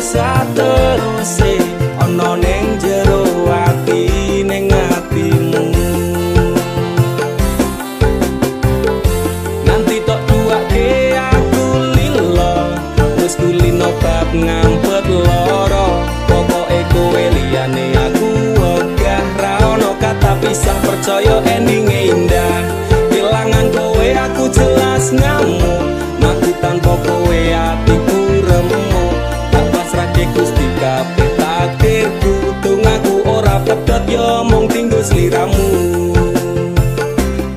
sateruse ana ning jero ati ning atimu. Nanti tok duake aku lilo wis kulino bab ngampet loro. Pokoke kowe liyane aku wegah ra ono kata pisah, percaya endinge indah. Kelangan kowe aku jelas ngamuk, mati tanpa kowe atiku remuk. Tak pasrahke Gusti kabeh takdirku, dongaku ora pedhot yo mung tinggo sliramu.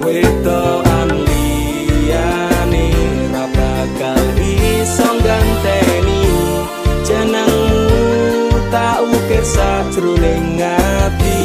Wedokan liyane ra bakal iso ganteni jenengmu, tak ukir sajroning ati.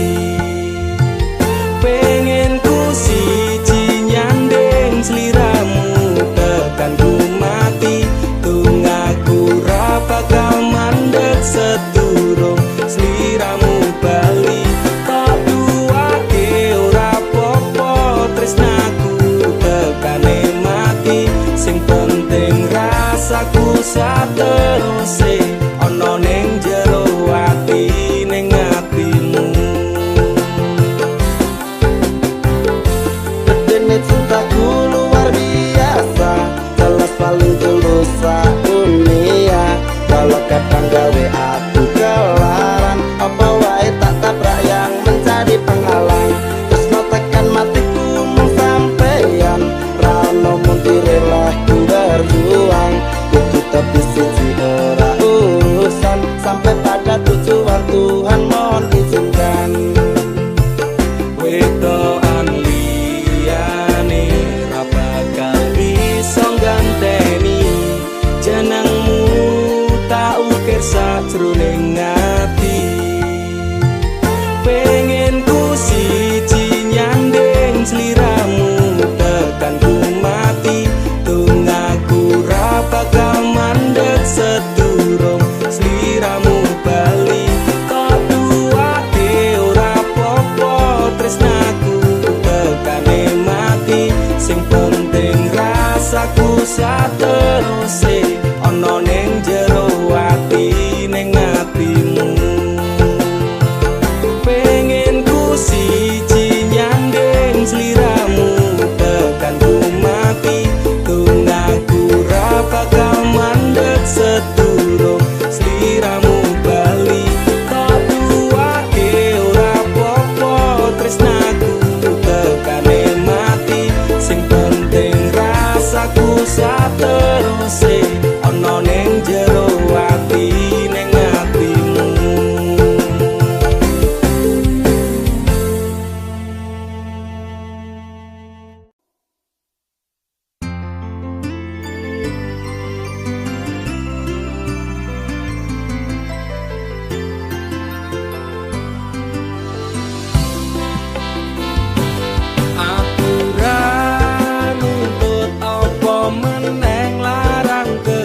Pengen ku siji nyanding sliramu tekan ku mati, dongaku ra bakal mandeg sedurung sliramu bali. Tak duake ora apa-apa tresnaku tekane mati, sing penting rasaku sateruse ana ning jero ati ning atimu. Bedene cintaku luar biasa, jelas paling tulus dunia. Kalau kadang gawe aku kelaran, apa wae tak tabrak yang menjadi penghalang. Terus no tekan matiku mung sampeyan, rano muntire lah ku berjuang. Kudu tapi siji ora urusan, sampai pada tujuan Tuhan mohon izinkan. Wedokan liyane ra bakal iso ganteni jenengmu, tak ukir sajroning ati. Pengen ku siji nyanding sliramu tekan ku mati, dongaku ra bakal mandeg sedurung sliramu bali. Tak duake ora apa-apa tresnaku tekane mati, sing penting rasaku sateruse ana ning jero ati ning atimu. Pengen ku siji nyanding sliramu tekan ku mati, dongaku ra bakal mandeg sedurung sliramu bali. Tak duake ora apa-apa tresnaku tekane mati, sing penting rasaku sateruse ana ning jero ati ning atimu. Aku ra nuntut apa meneng larang ke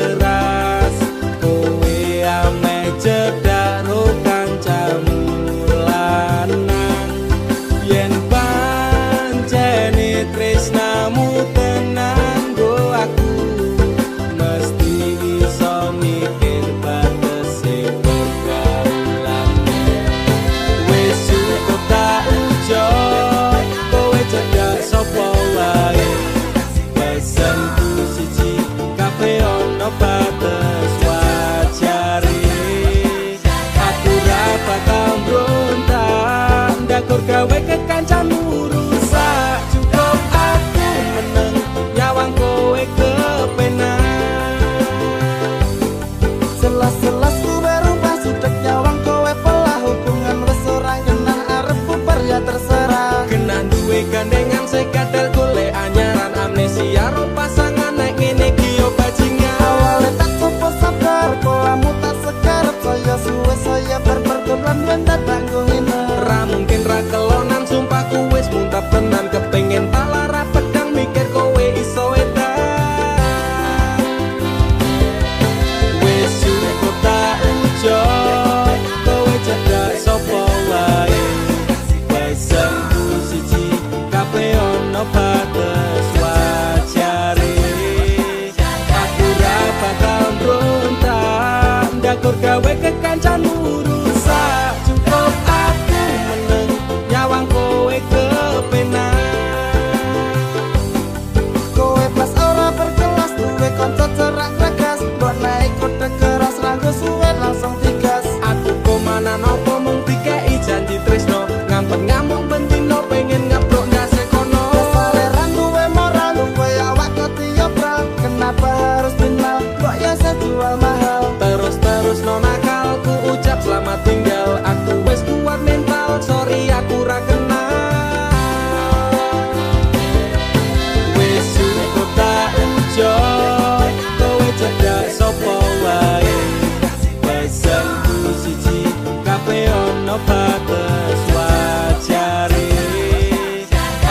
ono batas wajare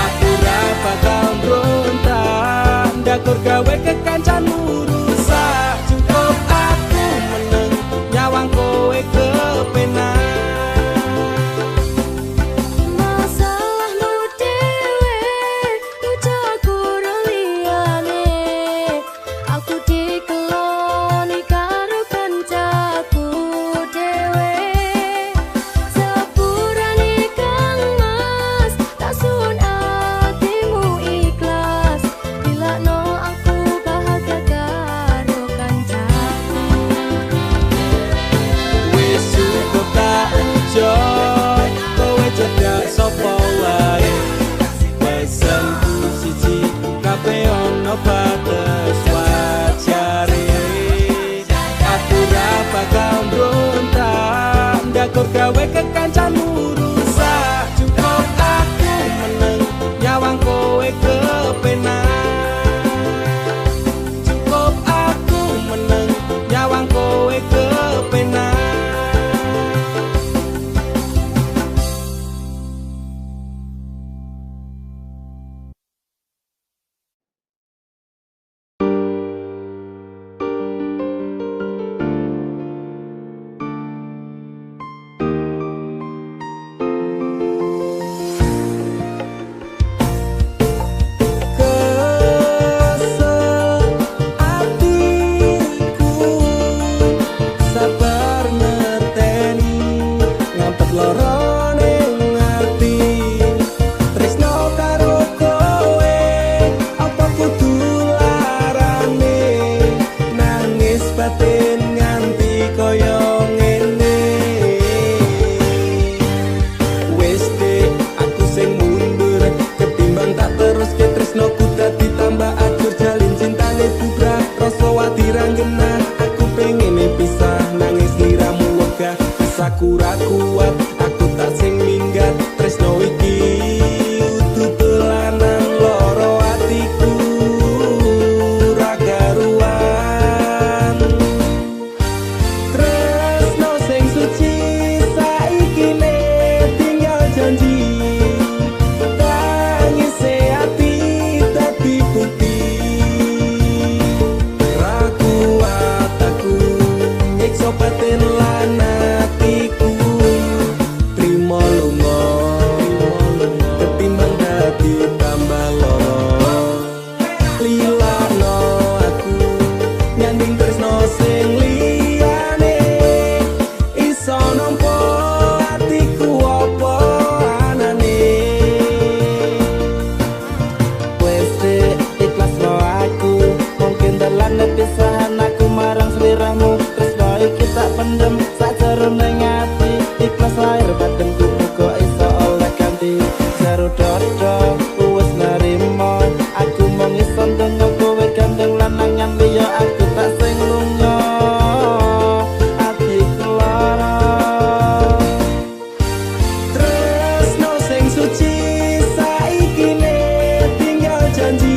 aku ra bakal brontak ndakur gawe kekancanmu rusak cukup aku meneng nyawang kowe kepenak. Batas wajare aku ra bakal brontak ndakur gawe kekancanmu rusak cukup aku meneng nyawang kowe kepenak cukup aku meneng nyawang kowe kepenak. Sakura kuat aku tak sing minggat tresno iki utuh telanan loro atiku ra karuan tresno sing suci saiki ne tinggal janji tangise ati dadi bukti ra kuat aku nyiksa batin lan pisahan aku marang seliramu terus baik kita pendem sajarun ati ikhlas lahir badanku muga iso oleh ganti jaro dodo wis narimo aku mung iso ndonga kowe gandeng lanang yang liya aku tak sing lunga atiku lara tresno sing suci saiki ne tinggal janji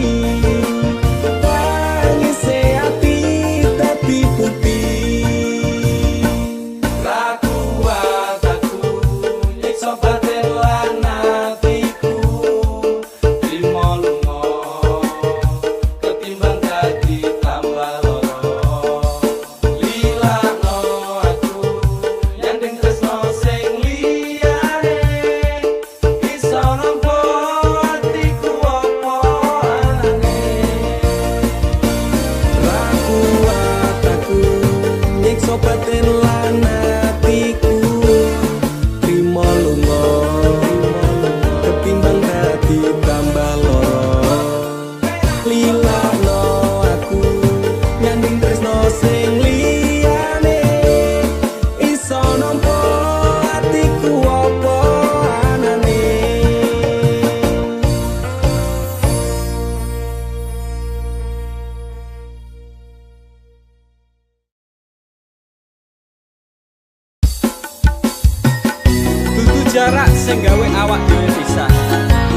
jarak sing gawe awak dhewe pisah.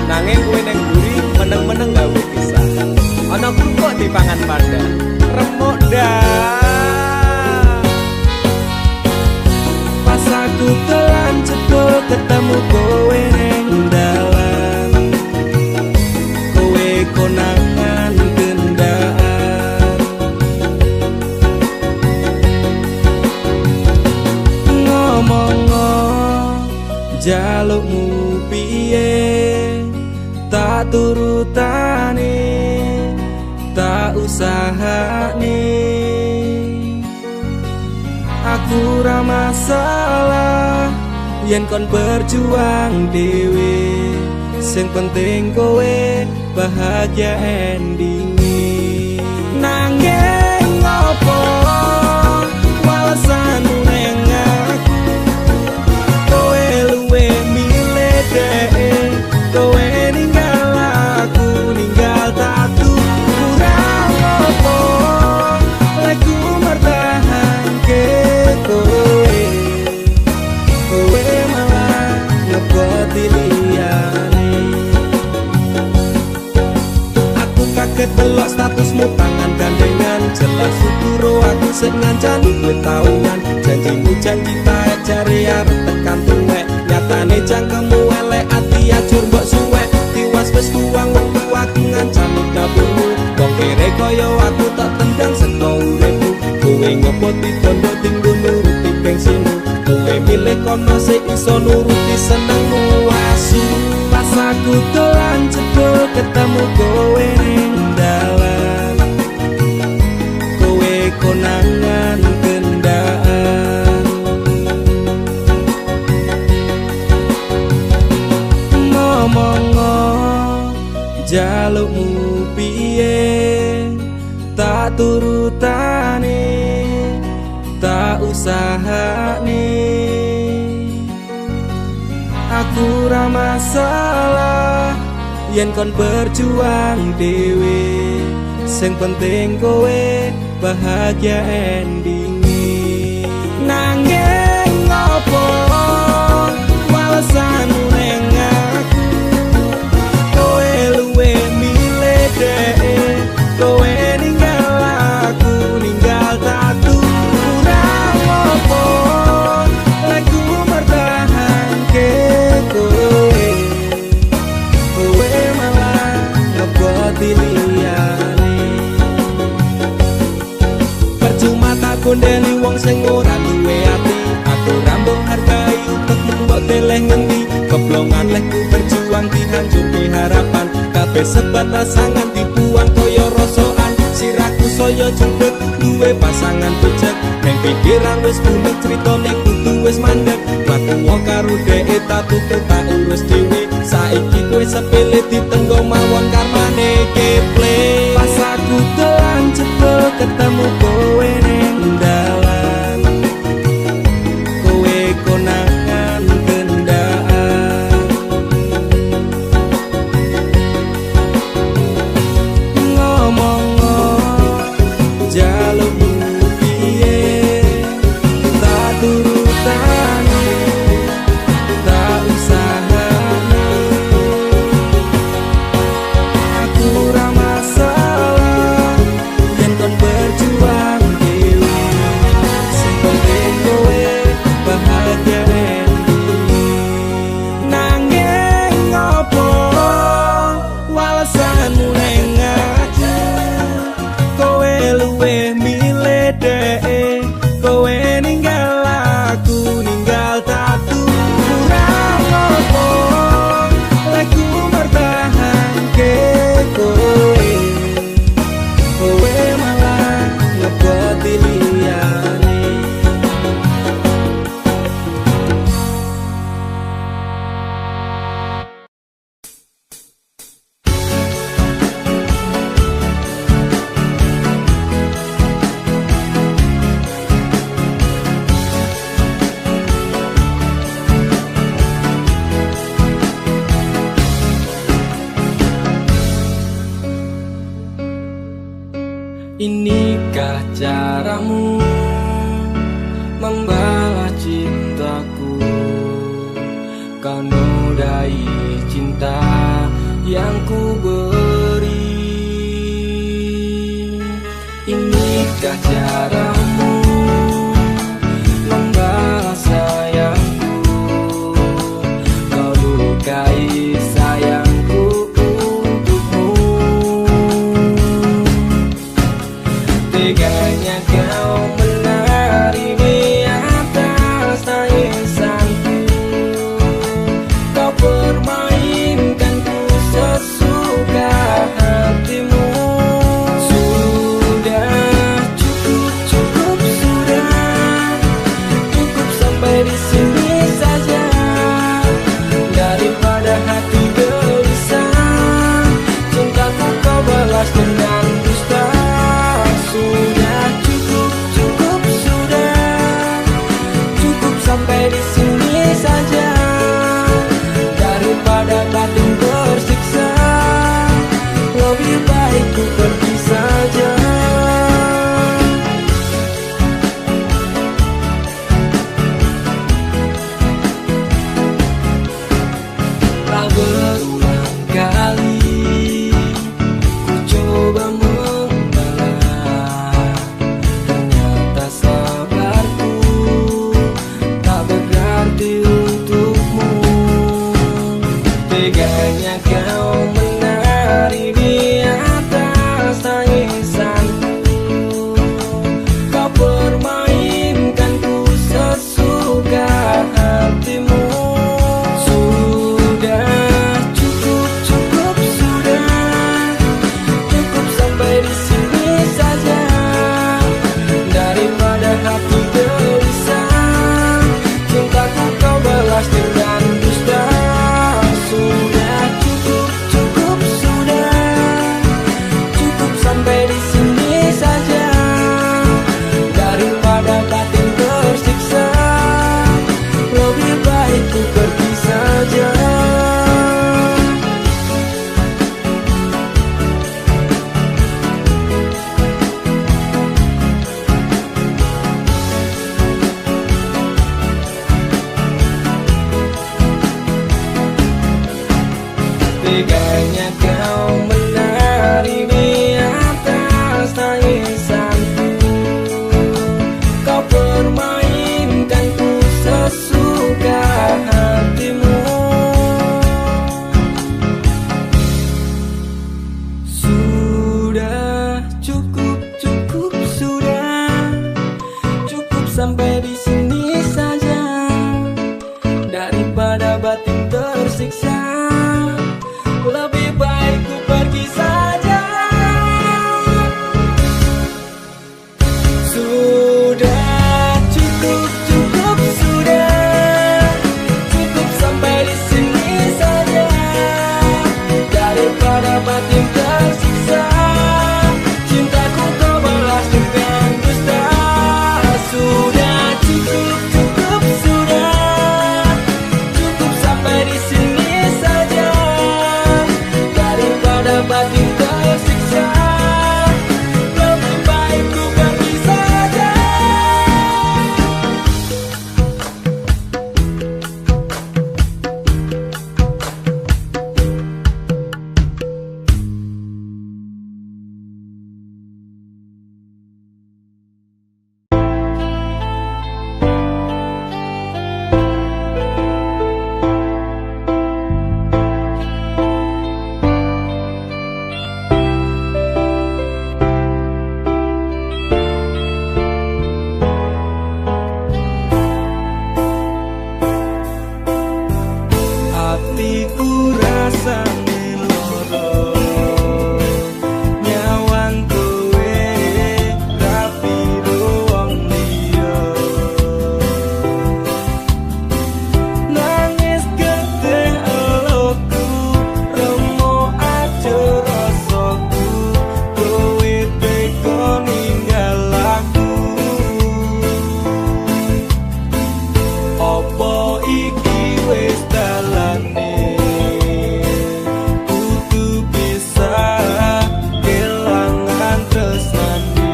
Nanging kowe ning mburi meneng-meneng gawe pisah. Ana krupuk dipangan panda. Remuk dah. Pas aku telan cedok tak turutane, tak usahane. Aku ra masalah yen kon berjuang dhewe, sing penting kowe bahagia endinge. Nanging ngopo walesanmu neng aku, kowe luwe milih dhek, kowe ninggal aku ninggal tatu. Kurang ngopo lek ku mertahanke kowe, kowe malah ngeboti liyane. Aku kaget delok statusmu tangan gandengan, jelas syukur aku sing ngancani kowe tahunan. Janjimu janji taek jare arep tekan tuwek, nyatane cangkemmu elek ati ajur mbok suwek. Tiwas wis kuwang wektu aku ngancani dapurmu, wong kere kaya aku tak tendang seko uripku. Kowe ngepoti bondo tinggo nuruti bensinmu, kowe milih kono sik iso nuruti senengmu. Asu pas aku dolan jebul ketemu kowe ning dalan, kowe konangan kendaan. Ngomong-ngo jalukmu piye, tak turutane, tak usahane. Aku ra masalah yen kon berjuang dhewe, sing penting kowe bahagia endinge. Nanging ngopo walesanmu neng aku, kowe luwe milih dhek, kowe ninggal aku ninggal tatu. Kurang ngopo lek ku mertahanke kowe, kowe malah ngeboti liyane. Percuma tak kondeli wong sing ora duwe ati, aku ra mbok hargai utekmu mbok deleh ngendi. Keblongan lek ku berjuang dihancurke harapan, kabeh sebatas sangan dibuang kaya rosokan. Siraku saya jemput duwe pasangan becek, neng pikiran wis bunek critane kudu wis mandek. Mlaku karo dhek tak tutup tak urus dhewe, saiki kowe sepele ditenggo mawon karmane keple. Pas aku dolan jebul ketemu kowe ning dalan, kowe konangan kendaan. Ngomong-ngo jalukmu piye, tak turutane, tak usahane. Aku ra masalah yen kon berjuang dhewe, sing penting kowe bahagia endinge. Nanging ngopo walesanmu neng aku, kowe luwe milih dhek, kowe ninggal aku ninggal tatu. Kurang ngopo lek ku mertahanke kowe, kowe malah ngeboti liyane. Inikah caramu membalas cintaku, kau nodai cinta yang ku beri. Inikah caramu membalas sayangku, kau lukai sayangku untukmu. Teganya kau menari atas tangisanku, kau permainkanku sesuai tersiksa. Lebih baik ku pergi saja. Sudah cukup, cukup sudah. Cukup sampai di sini saja. Daripada batin tersiksa, cintaku kau balas dengan dusta. Sudah cukup, cukup sudah. Cukup sampai di sini saja. Daripada batin tersiksa, lebih baik ku pergi saja. Hatiku rasane loro, nyawang kowe rapiro wong liya. Nangis gede eloku, remo aja rasaku, kowe teko ninggal aku. Apa iki wis dalane? Kudu bisa kelangan tresnane.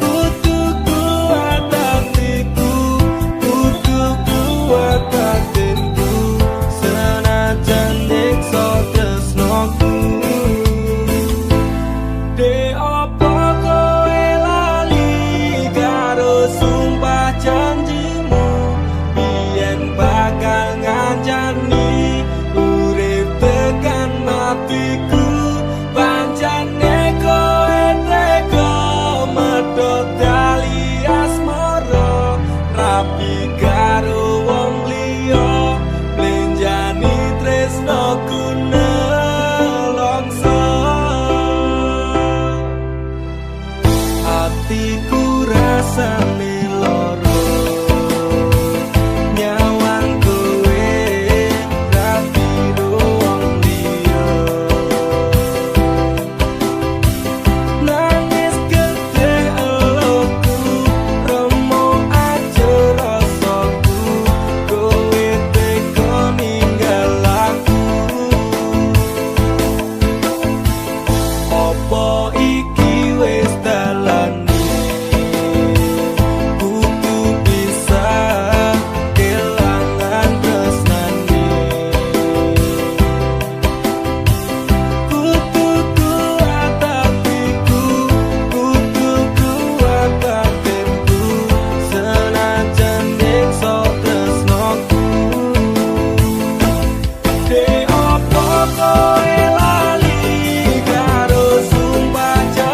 Kudu kuat hatiku, kudu kuat batinku, senajan nyiksa tresnoku. De opo kowe lali karo sumpah janjimu, biyen bakal ngancani urip tekan matiku. Pancane kowe tega medhot tali asmara, rapi karo wong liya, blenjani tresnoku nelongso. Hatiku rasane loro, nyawang kowe rapiro wong liya. Nangis gede eloku, remo aja rasaku, kowe teko ninggal aku. Apa iki wis dalane? Kudu bisa kelangan tresnane. Kudu kuat hatiku, kudu kuat batinku, senajan nyiksa tresnoku. De opo kowe lali karo sumpah janjimu,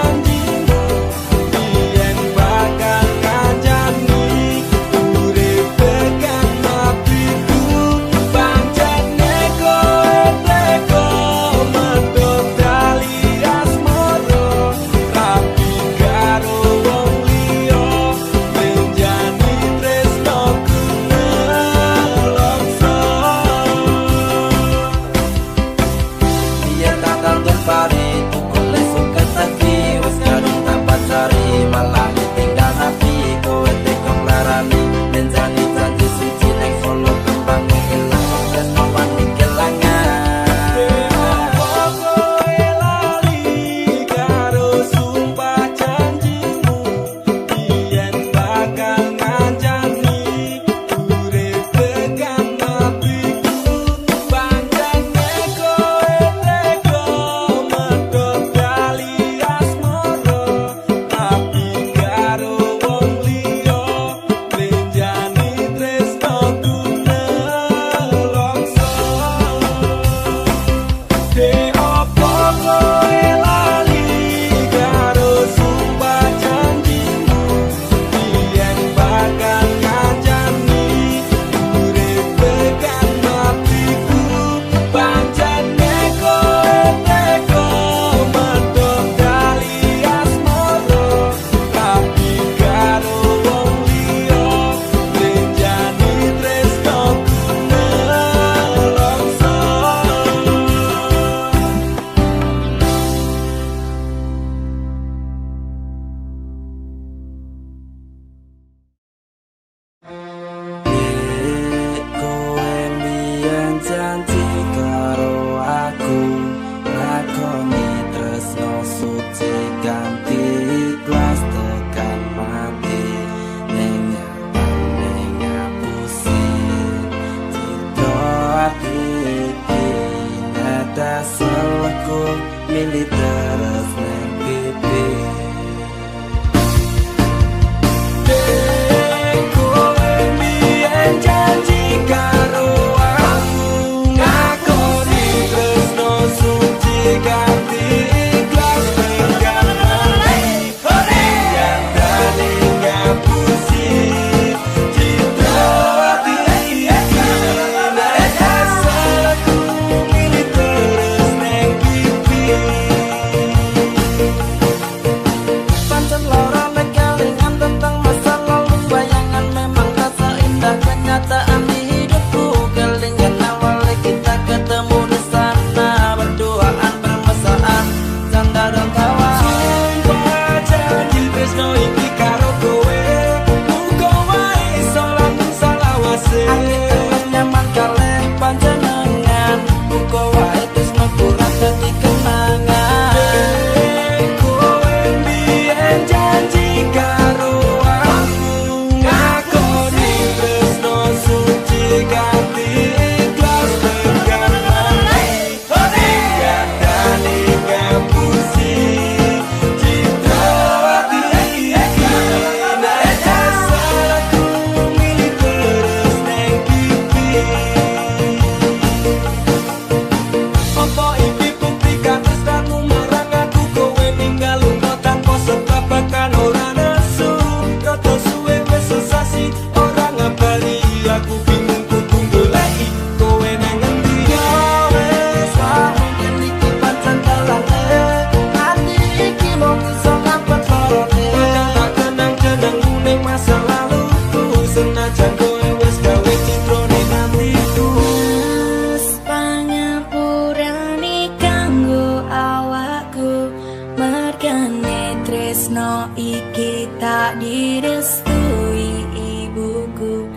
tresno iki tak direstui ibuku.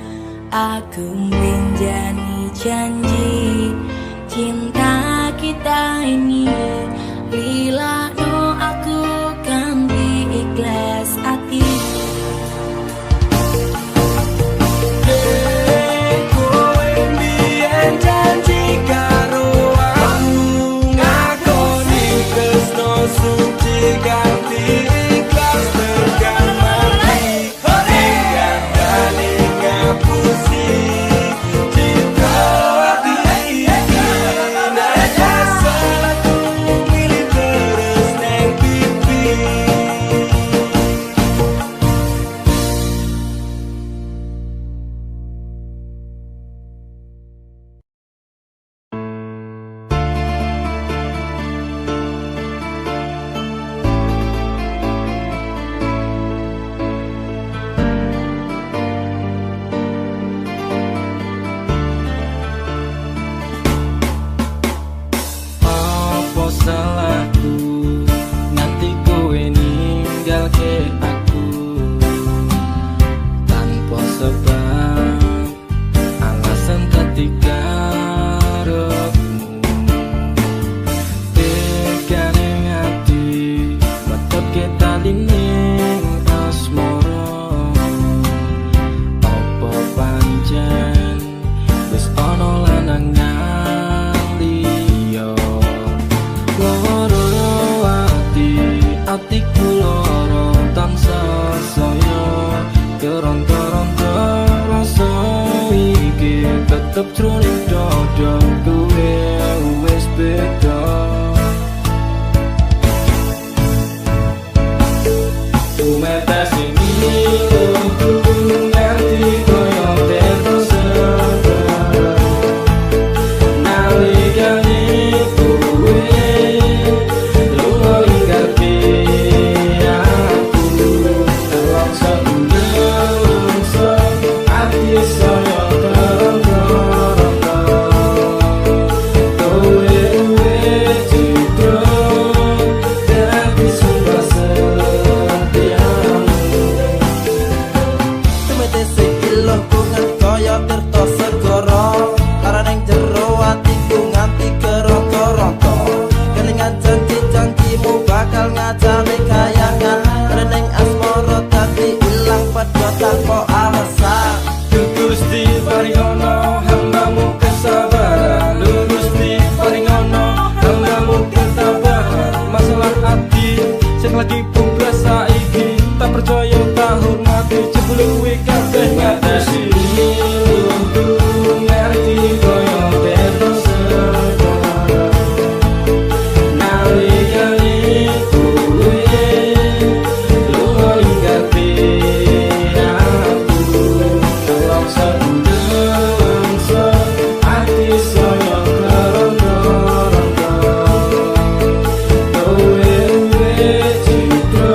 Aku menjadi janji cinta kita ini lila no aku kan ikhlas hati. Kowe mbiyen janji karo aku ngakoni tresno suci ganti ikhlas tekan mati. Hingga kali ngapusi cinta hati iki. Nada salahku milih terus neng pipi. Apa salahku nanti kowe ninggalke aku tanpa sebab alasan ketika rohmu tekane ngati metot kita lining asmara. Apa pancen wis ana lanangan liya loro atiku loro tansah saya keronta-ronta rasa iki tetep jroning dada kowe wis beda. Tumetes ini ngerti koyo terus nalikane kowe lunga ninggalke aku dalam sebelum hati saya keronta-ronta. Kowe citra tapi sumpah setiamu. Tumete sikilo kungan kaya tirta segara lara ning jero atiku nganti keronta-ronta. Kelingan janji-janjimu bakal ngajari kayangan reneng asmara dadi ilang padha tanpa alasan. Gusti paringono hambamu kesabaran, Gusti paringono hambamu ketabahan. Masalah hati sing lagi buka saiki tak percaya tak hormati jebul kuwi kabeh ngatasi. Ngerti koyo terus nalikane kowe lunga ninggalke aku dalam sebelum hati saya keronta-ronta. Kowe citra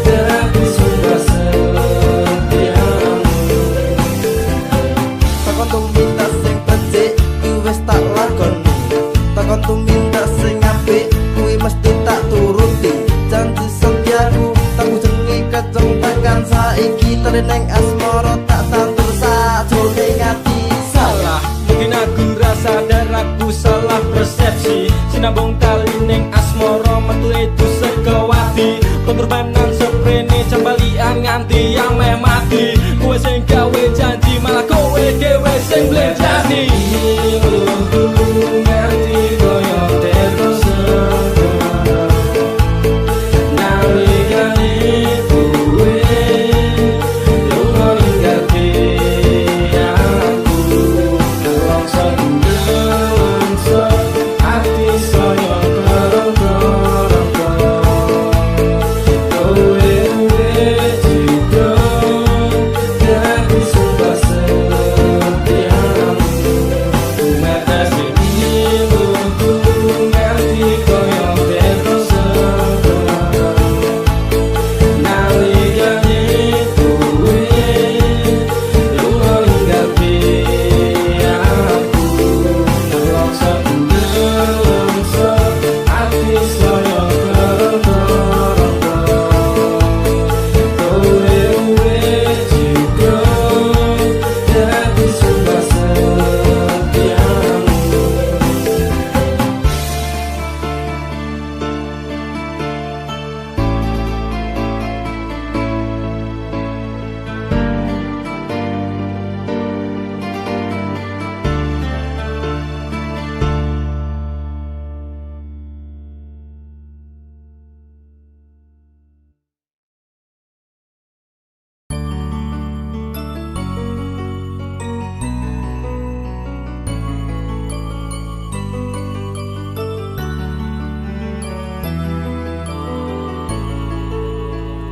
tapi sumpah setiamu. Takon tumindak sing becik kuwi wis tak lakoni. Takon tumindak sing apik kuwi mesti tak turuti. Janji setiaku tak jenenge keceng tekan saiki tereneng asmara tak tantur sajroning ati. Salah, mungkin aku rasa dan aku salah persepsi. Sinambung tali ning asmara metu itu sekawati. Pengorbanan seprene jambalian nganti yang meh mati. Kowe sing gawe janji malah kowe dhewe sing blenjani. Ngerti koyo terus nalikane kowe lunga ninggalke aku dalam sebelum hati saya keronta-ronta. Kowe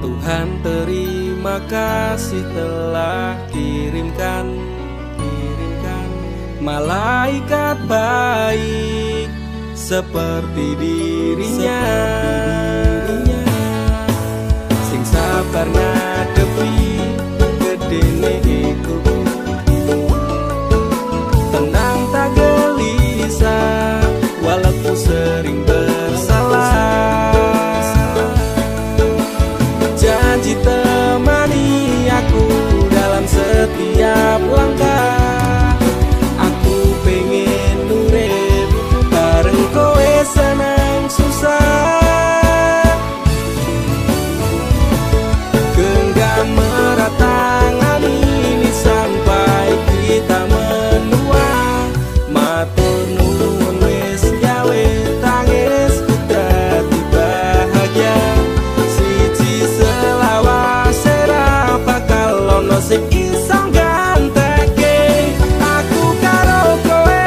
Tuhan terima kasih telah kirimkan malaikat baik seperti dirinya, sing sabar ngadepi gedene iku, tenang tak gelisah walaupun sering bersalah. Janji temani aku dalam setiap langkah, aku pengen urip bareng kowe senang susah. Genggam erat tangan ini sampai kita menua, matur nuwun wis gawe tangisku dadi bahagia. Siji selawase ra bakal ono sing iso ganteke aku karo kowe,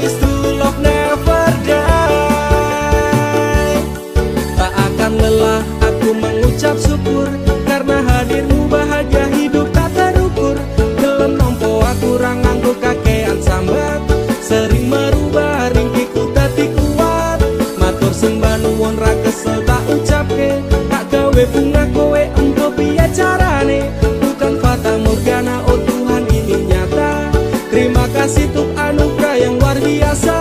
is true love never die. Tak akan lelah aku mengucap syukur karena hadirmu bahagia hidup tak terukur. Gelem nompo aku ra nganggo kakean sambat, sering merubah ringkiku dadi kuat. Matur sembah nuwun ra kesel tak ucapke, tak gawe bunga kowe engko piye carane. Bukan fata morgana, oh Tuhan ini nyata. Terima kasih untuk anugerah yang luar biasa.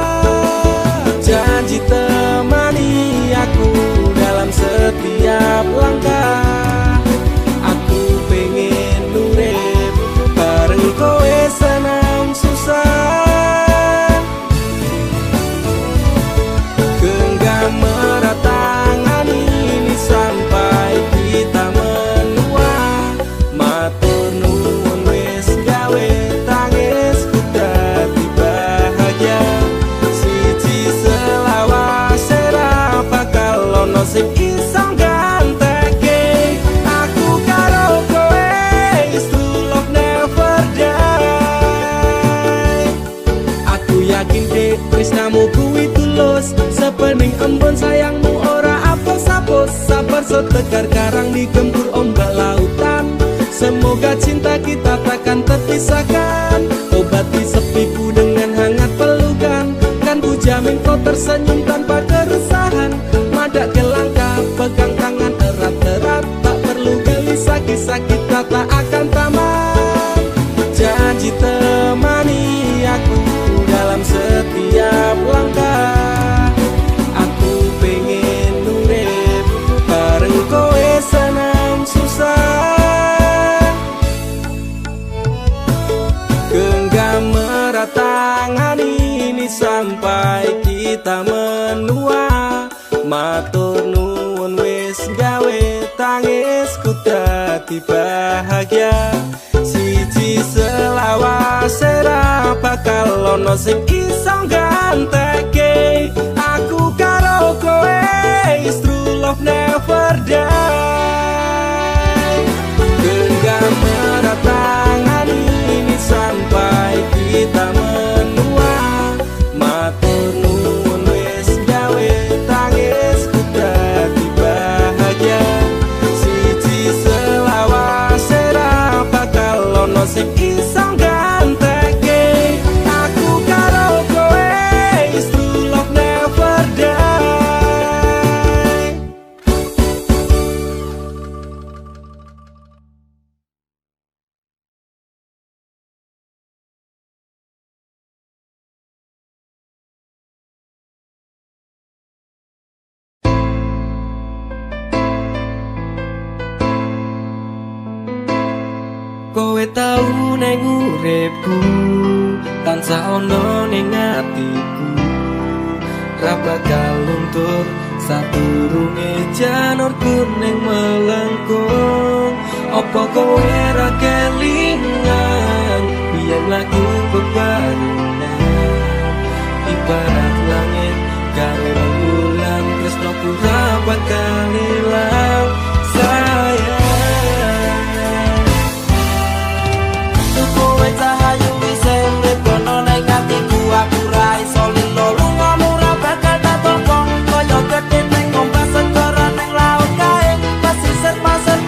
Janji temani aku dalam setiap langkah, aku pengen urip bareng kowe senang susah. Genggam erat tangan ini sampai kita menua, matur nuwun wis gawe tangisku dadi bahagia. Siji selawase ra bakal ono sing iso ganteke aku karo kowe, is true love never die. Aku yakin dek tresnamu kuwi tulus, sepening embun sayangmu ora apos-apos. Sabar setegar karang digempur ombak lautan, semoga cinta kita takkan terpisahkan. Obati sepiku dengan hangat pelukan, kan ku jamin kau tersenyum tanpa keresahan. Madak ke langkah, pegang tangan erat-erat, tak perlu gelisah, kisah kita tak akan tamat. Janji temani aku dalam setiap langkah, aku pengen urip bareng kowe senang susah. Genggam erat tangan ini sampai kita menua, matur nuwun wis gawe tangisku dadi bahagia. Siji selawase ra bakal ono sing iso ganteke aku karo kowe, is true love never die. Genggam erat tangan ini sampai kita menua, matur nuwun wis gawe tangisku dadi bahagia. Siji selawase ra bakal ono sing iso ganteke aku karo kowe, is true love never die. Kowe tau neng uripku, tansah ono ning atiku, ra bakal luntur sadurunge janur kuning melengkung. Apa kowe ra kelingan biyen lagu bebarengan, ibarat langit karo bulan, tresnoku ra bakal ilang sayang. Kowe cahayu wise urip kono ning atiku, aku ra iso lilo lungamu ra bakal tak tongkong. Kaya gedhe ning ombak segara ning laut kae, pasisir pasir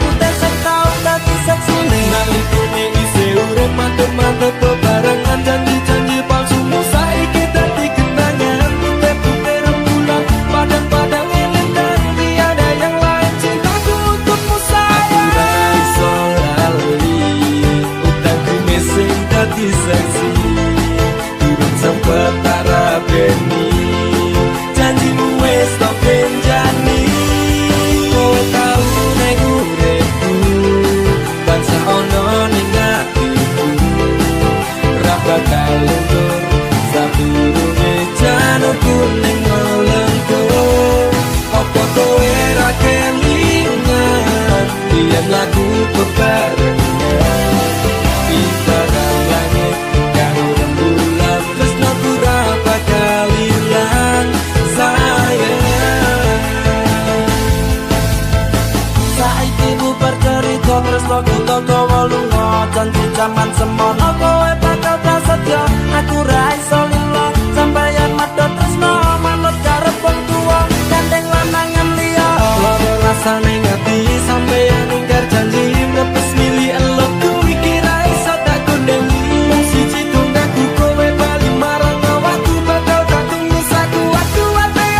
janji zaman semono kowe bakal prasetyo aku ra iso lilo sampeyan madhot tresno manut karep wong tuwa gandeng lanangan liya loro rasane ngati sampeyan ingkar janji ngepes milih elokku iki ra iso tak gondeni mung siji tunggaku kowe bali marang awakku bakal tak tunggu sakuat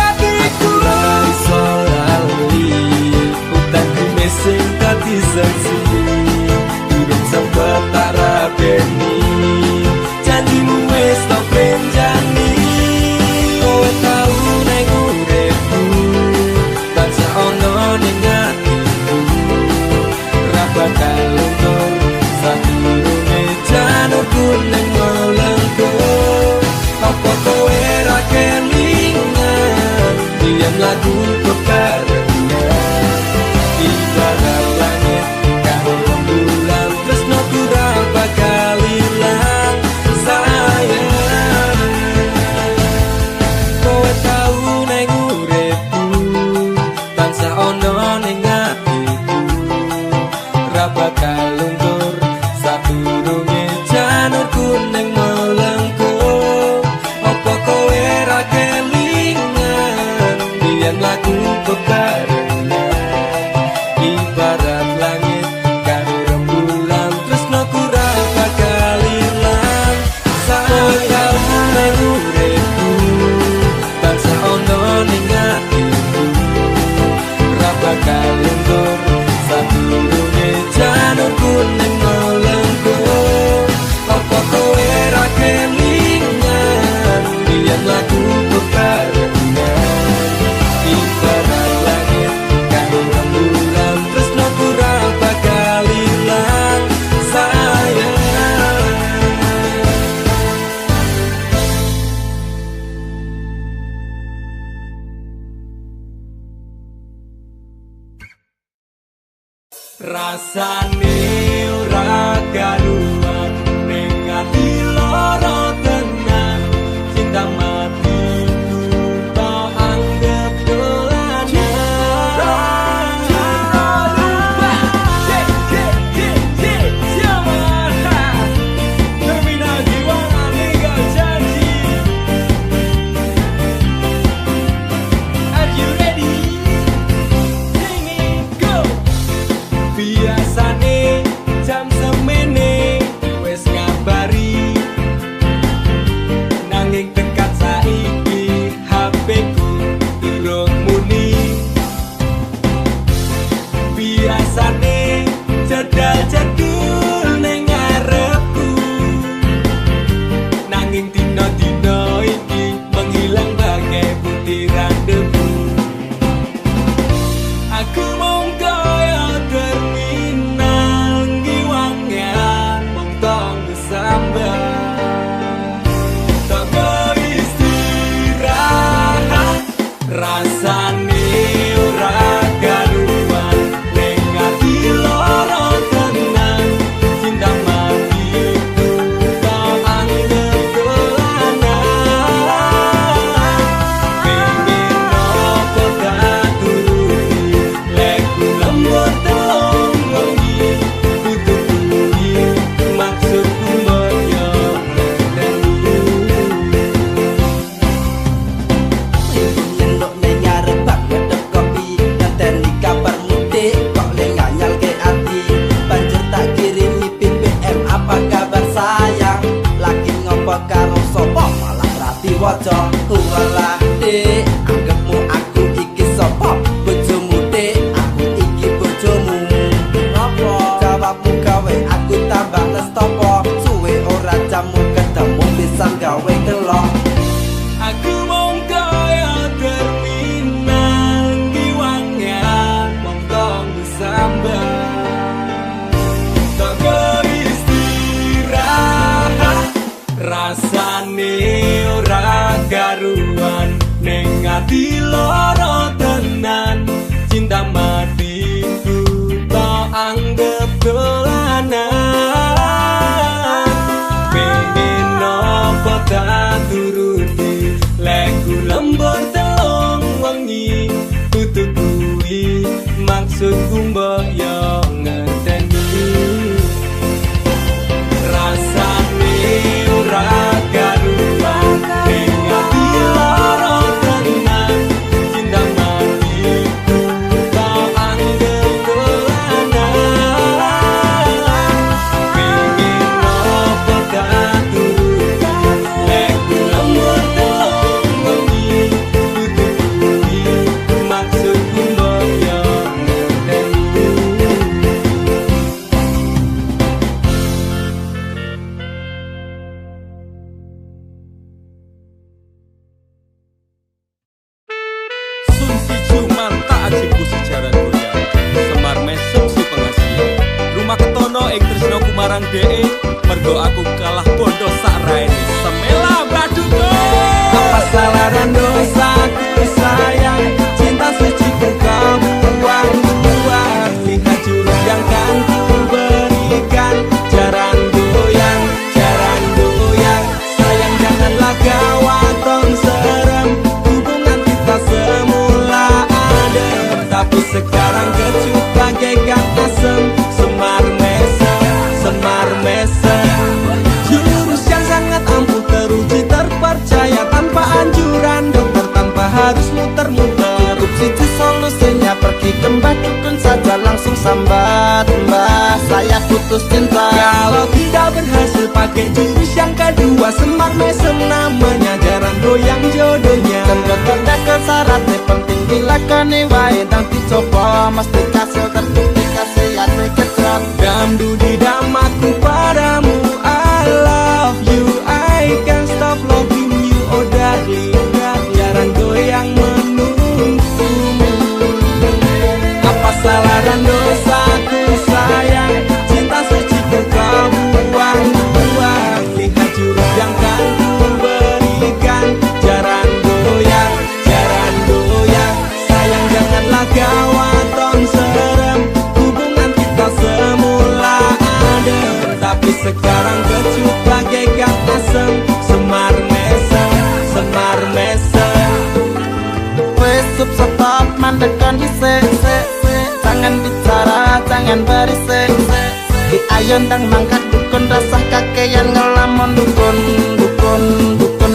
atiku ra iso lali utangku mesing dadi saksi urip sempet tak rabeni janjimu wis tak benjani kowe tau ning uripku tansah ono ning atiku ra bakal luntur sadurunge janurku ning mulengku apa kowe ra kelingan yen lagu bebarengan ibarat langit karo rembulan tresno ku ra bakal ilang sayang kowe tau ning uripku tansah ono ning atiku ra bakal luntur sadurunge janurku ning mulengku apa kowe ra kelingan yen lagu bebarengan ibarat langit karo rembulan tresno ku ra bakal ilang sayang ning uripku tansah ono ning atiku ra bakal luntur sadurunge janurku ning mulengku apa kowe ra kelingan yen lagu bebarengan ibarat langit karo rembulan tresno ku ra bakal ilang sayang rasane ora karuan ning ati loro tenan cinta matiku tak anggap biasane jam semene wis ngabari nanging tekat saiki HP ku durung muni biasane jadal-jadul ning ngarepku nanging dina-dina iki menghilang bagai butiran debu aku mung kaya terminal ngiwangan mung tong sambat tak beristirahat rasane ora karuan ning ati loro tenan cinta matiku tak anggap dolanan pengen apa tak turuti lekku lembut telung wengi kutuki maksudku moyo Nyendok ning ngarep bak ngedep kopi ngenteni kabar mudik kok le nganyal ke ati banjur tak kirimi BBM apa kabar sayang lagi ngopo karo sapa malah rati waca walah dek anggapmu aku iki sapa bojomu dek aku iki bojomu ngopo jawabmu gawe aku tambah nestopo suwe ora jamu ketemu pisan gawe telok aku mung kaya terminal ngiwangan mung tong sambat tak beristirahat rasane ora karuan ning ati loro tenan cinta matiku tak anggap dolanan pengen apa tak turuti lekku lembur telung wengi kutuki maksudku mbok yo ngerteni marang DE mergo aku kalah bodoh sak raine. Semela baduko. Apa salah dan dosaku sayang, cinta suci ku kau buang-buang. Lihat jurus yang kan ku berikan, jaran goyang, sayang janganlah kau atong serem. Hubungan kita semula adem, tapi sekarang kecut bagaikan asem. Semar mesem, jurus yang sangat ampuh teruji terpercaya, tanpa anjuran dokter, tanpa harus muter-muter. Cukup situ solusinya, pergi ke mbah dukun saja, langsung sambat, mbah saya putus cinta. Kalau tidak berhasil pakai jurus yang kedua, semar mesem namanya, jaran goyang jodohnya. Dan dokter dekel syaratnya penting dilakoni wae, dan dicoba mesti kasil terbukti khasiatnya kecap. Damdu di damaku padamu, I love you, I can't stop loving you, oh darling. Jaran goyang menunggumu. Apa salah dan dosaku sayang, cinta suci kau buang-buang. Lihat jurus yang kan ku berikan, jaran goyang, sayang janganlah kau atong serem. Hubungan kita semula adem, tapi sekarang kecut bagaikan asem. Semar mesem, Wes stop mandekan dhisik, jangan bicara, jangan berisik. Di ayon dang mangkat dukun, rasah kakean ngelamun dukun,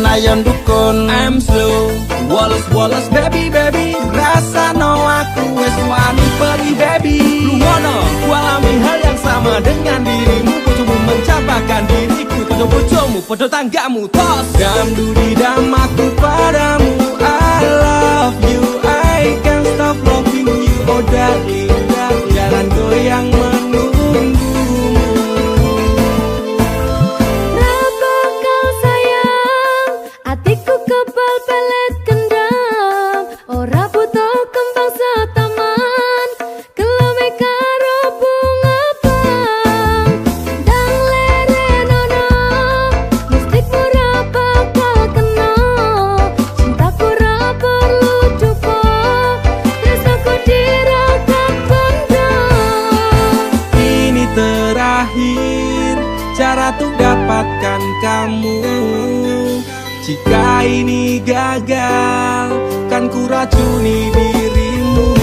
ayon dukun. I'm slow, woles baby, rasa no aku wes wani pergi baby. Lu ngono, ku alami hal yang sama dengan dirimu. Bojomu mencapakan diriku, bojomu podo tanggamu tos. Damdu di damaku padamu, I love you, I can't stop loving you, oh darling. Jalan goyang menunggumu. Berapa kau sayang, hatiku kebal pelet kendang. Ora butuh kembang setaman, kelame karo bunga pang. Dang lerenono, mistik ora bakal kena. Cintaku ora perlu duka, tresnaku dirakat bondo. Ini terakhir cara untuk dapatkan kamu. Jika ini gagal, kan ku racuni dirimu.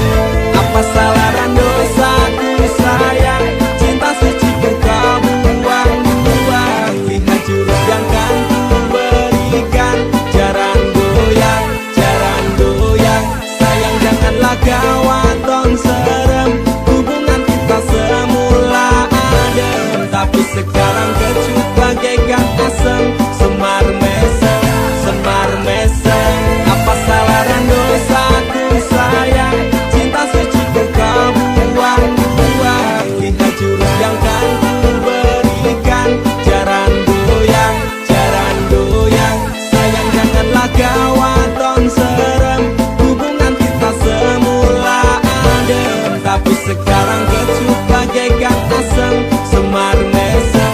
Apa salah dan dosaku sayang, cinta suci kau buang-buang. Lihat jurus yang kan ku berikan, jaran goyang, sayang janganlah kau atong serem. Hubungan kita semula adem, tapi sekarang kecut bagaikan asem. Semar mesem, apa salah dan dosaku sayang, cinta suci kau buang-buang. Lihat jurus yang kan ku berikan, jaran goyang, sayang janganlah kau atong serem. Hubungan kita semula adem, tapi sekarang kecut bagaikan asem. Semar mesem.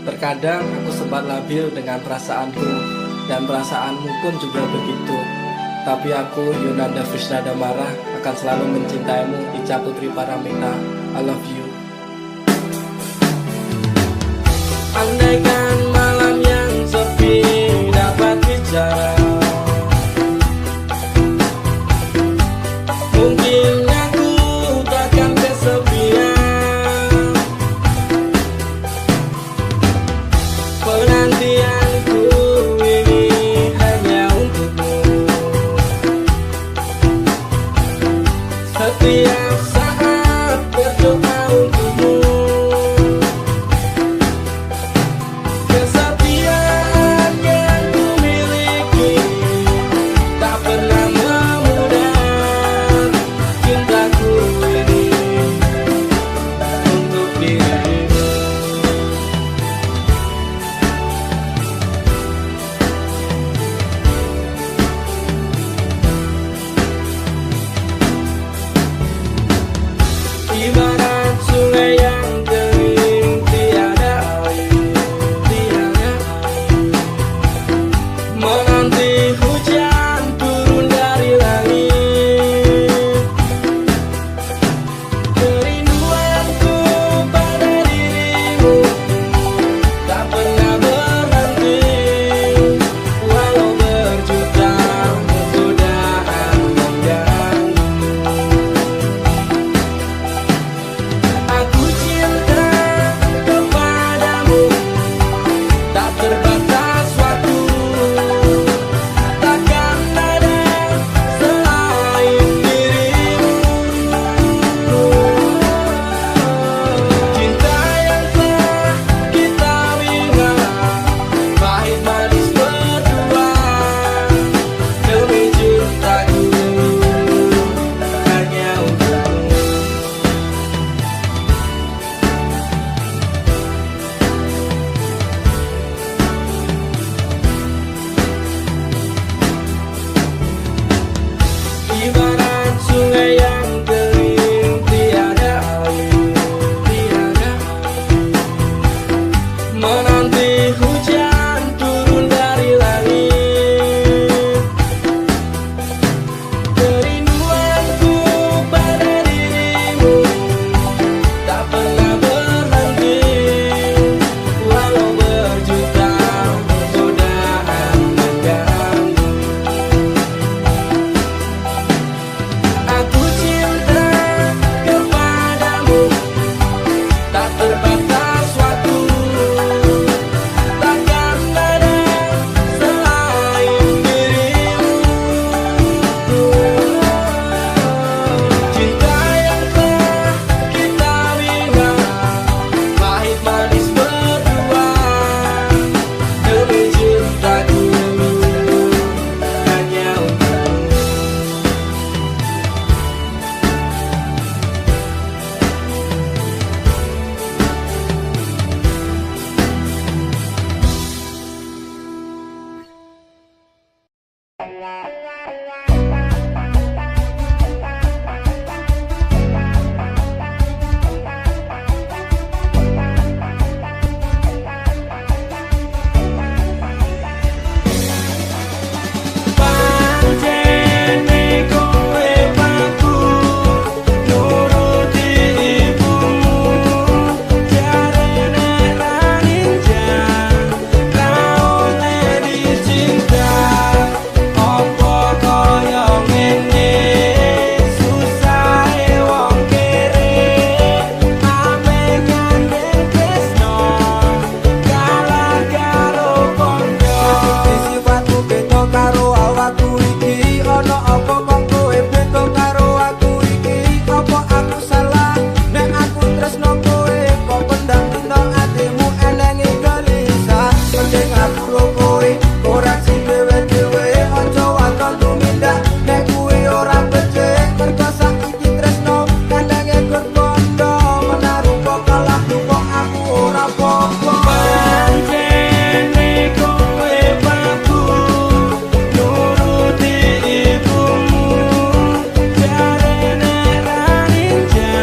Terkadang aku sempat labil dengan perasaanku, dan perasaanmu pun juga begitu. Tapi aku, Yunanda Visnadamara, akan selalu mencintaimu, Ica Putri Paramita. I love you. Andaikan malam yang sepi dapat bicara, mungkin aku takkan kesepian. Penantianku ini hanya untukmu. Setiap saat berdoa terbatas waktu, takkan ada selain dirimu. Cinta yang telah kita bina, pahit manis berdua, demi cintaku hanya untukmu. Ibarat sungai yang kering, tiada air, tiada menanti hujan turun dari langit. Kerinduanku pada dirimu tak pernah berhenti, walau berjuta godaan mengganggu. Aku cinta kepadamu, tak terbatas waktu, takkan ada selain dirimu. Cinta yang telah kita bina, pahit manis berdua, demi cintaku hanya untukmu. Pancene kowe paku nuruti ibumu, jarene ra ninja, raone dicinta. Opo koyo ngene, susahe wong kere, ame nyandeng tresno, kalah karo kondo. Sifatmu beda karo awakku iki, ono apa kok kowe beda karo aku iki? Apa aku salah nek aku tresno kowe, kok pendam dino atimu elengi gelisah. Penting aku lo kowe ora sing dhewe-dhewe, ojo waton tumindak nek kowe ora becik. Mergo saiki tresno kandhange kondo, menaruh kok kalah kok aku ora apa-apa. Pancene kowe paku nuruti ibumu, jarene ra ninja,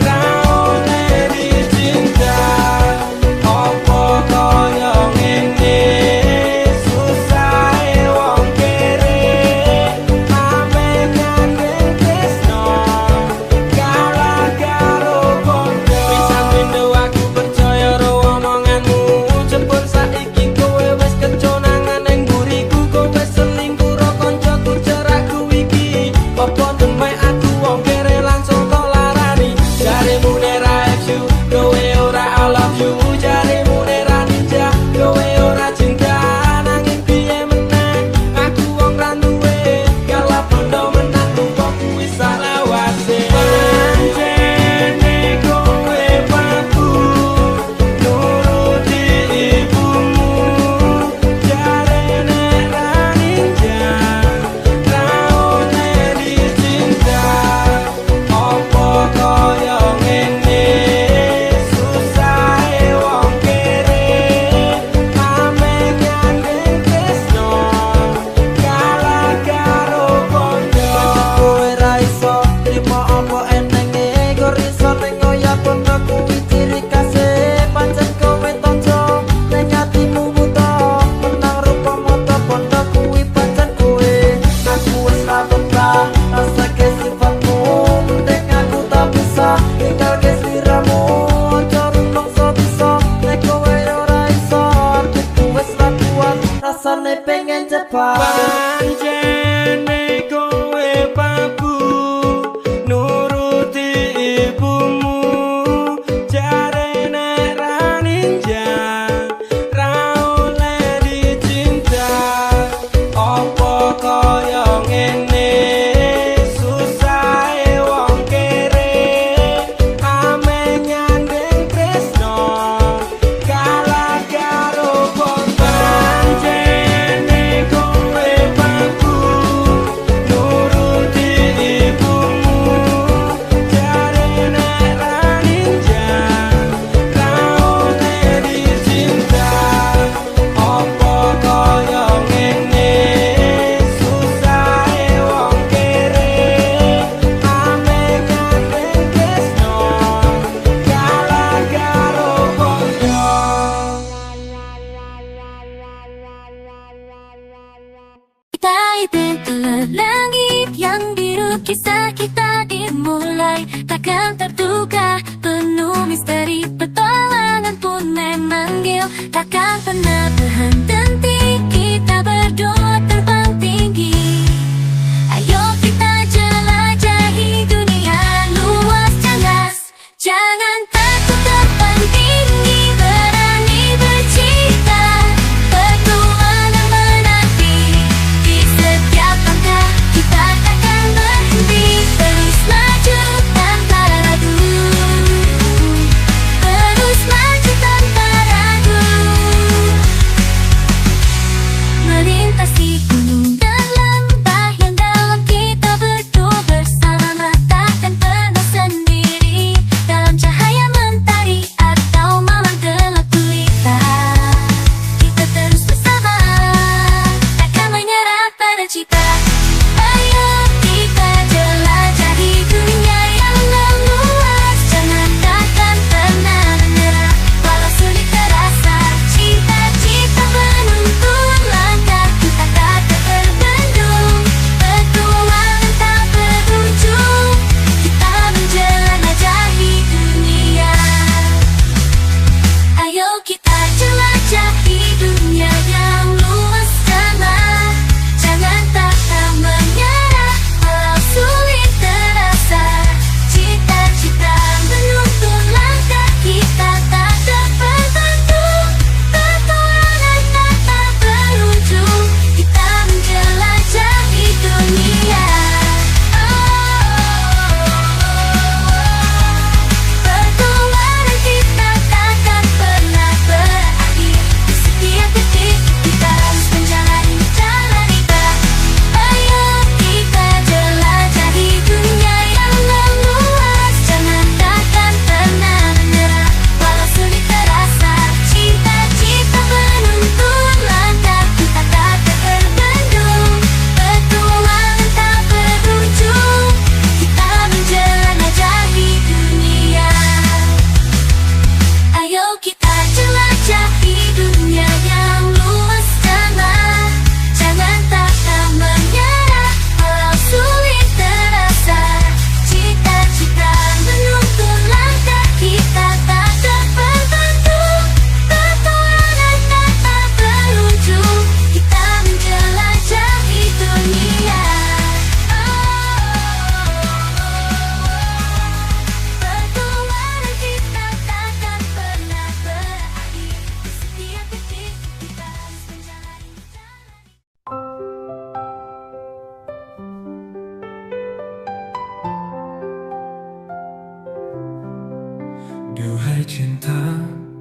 raone dicinta. Opo koyo ngene, susahe wong kere, ame nyandeng tresno, kalah karo kondo. Pisan pindo aku percaya ro omonganmu, jebul saiki kowe wis keconangan ning mburiku, kowe selingkuh ro koncoku cerakku iki. Apa demek aku wong kere langsung tok larani, jaremu nera you, kowe ora I love you, jaremu nera ninja, kowe ora cinta. Nanging piye meneh aku wong ra duwe, kalah bondo menang kok kuwi salah wase. Pancene kowe paku nuruti ibumu, jarene ra ninja, raone dicinta. Opo koyo ngene, susahe wong kere, ame nyandeng tresno, kalah karo kondo. Kowe ra iso trimo apa enenge, kok iso ning oyak kondo kuwi ciri khase. Pancen kowe tonjo ning atimu buta, menang rupa moto kondo kuwi pancen kowe. Aku wis ra betah rasake sifatmu, penting aku tak bisa tinggal ke sliramu. Ojo rumangsa bisa nek kowe ora iso, atiku wis ra kuat rasane pengen cepat. Pancene kowe paku nuruti ibumu, jarene ra ninja, ra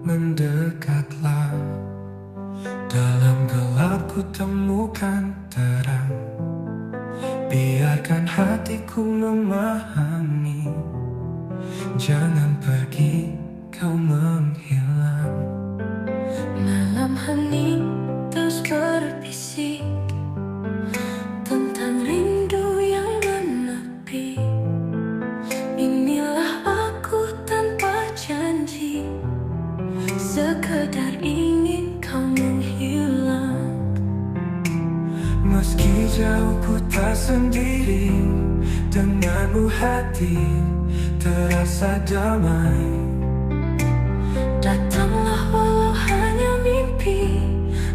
mendekatlah. Dalam gelap ku temukan terang. Biarkan hatiku memahami. Jangan pergi, kau menghilang. Malam hening terus berbisik tentang rindu yang menepi. Inilah aku tanpa janji, sekedar ingin kau menghilang. Meski jauh ku tak sendiri, denganmu hati terasa damai. Datanglah walau hanya mimpi,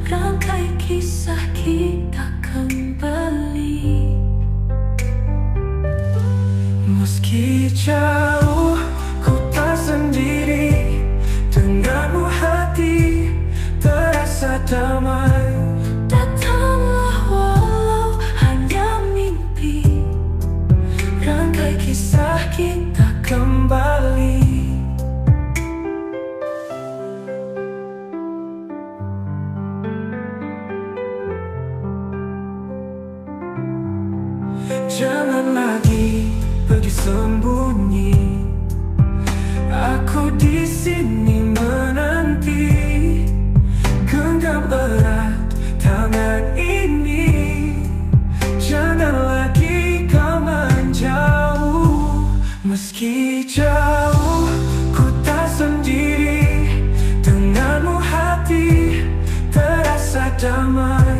rangkai kisah kita kembali. Meski jauh ku tak sendiri, denganmu hati terasa damai. Datanglah walau hanya mimpi, rangkai kisah kita Kembali. Jangan lagi pergi sembunyi, aku di sini menanti. Genggam erat tangan ini, jangan lagi kau menjauh. Meski jauh ku tak sendiri, denganmu hati terasa damai.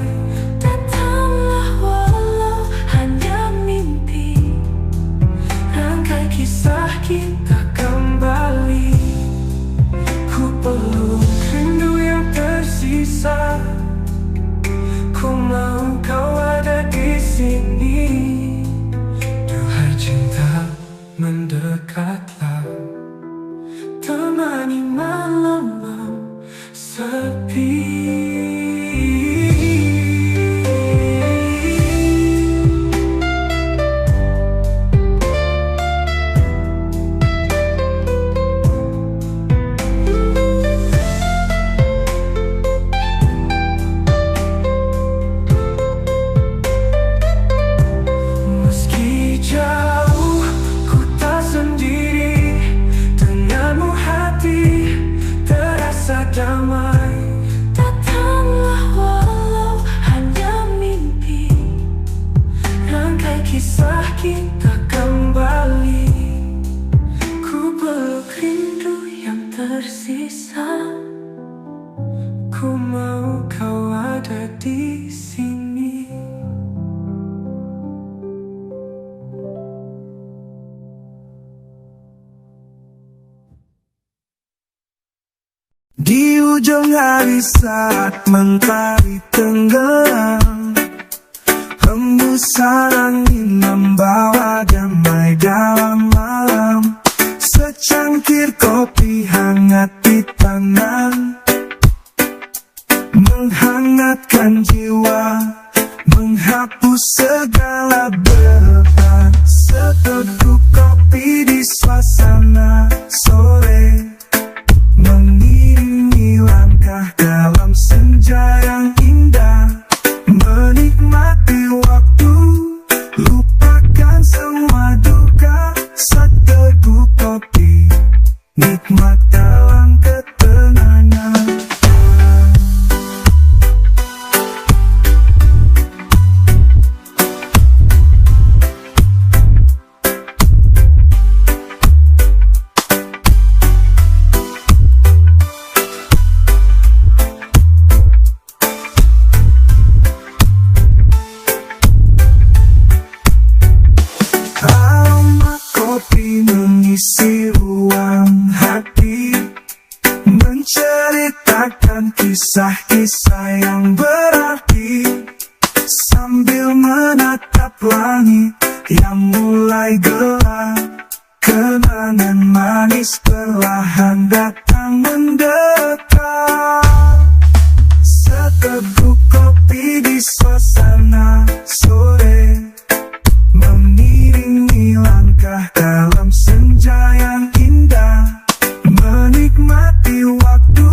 Datanglah walau hanya mimpi, rangkai kisah kita Kembali, ku peluk rindu yang tersisa. Ku mau kau ada di sini. Duhai cinta, mendekatlah. Temani malam-malam sepi. Datanglah walau hanya mimpi, rangkai kisah kita kembali. Ku peluk rindu yang tersisa. Ku mau kau ada di sini. Di ujung hari saat mentari tenggelam, hembusan angin membawa damai dalam malam. Secangkir kopi hangat di tangan, menghangatkan jiwa, menghapus segala beban. Seteguk kopi di suasana sore, mengiringi langkah dalam senja yang indah. Menikmati waktu, lupakan semua duka. Seteguk kopi, nikmat dalam ketenangan. Aroma kopi mengisi ruang hati, menceritakan kisah-kisah yang berarti. Sambil menatap langit yang mulai gelap, kenangan manis perlahan datang mendekat. Seteguk kopi di suasana sore, mengiringi langkah dalam senja yang indah. Menikmati waktu,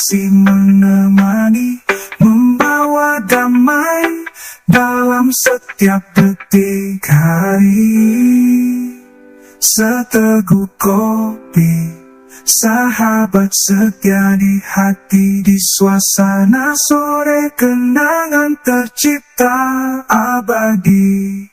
kasih menemani, membawa damai dalam setiap detik hari. Seteguk kopi, sahabat setia di hati, di suasana sore kenangan tercipta abadi.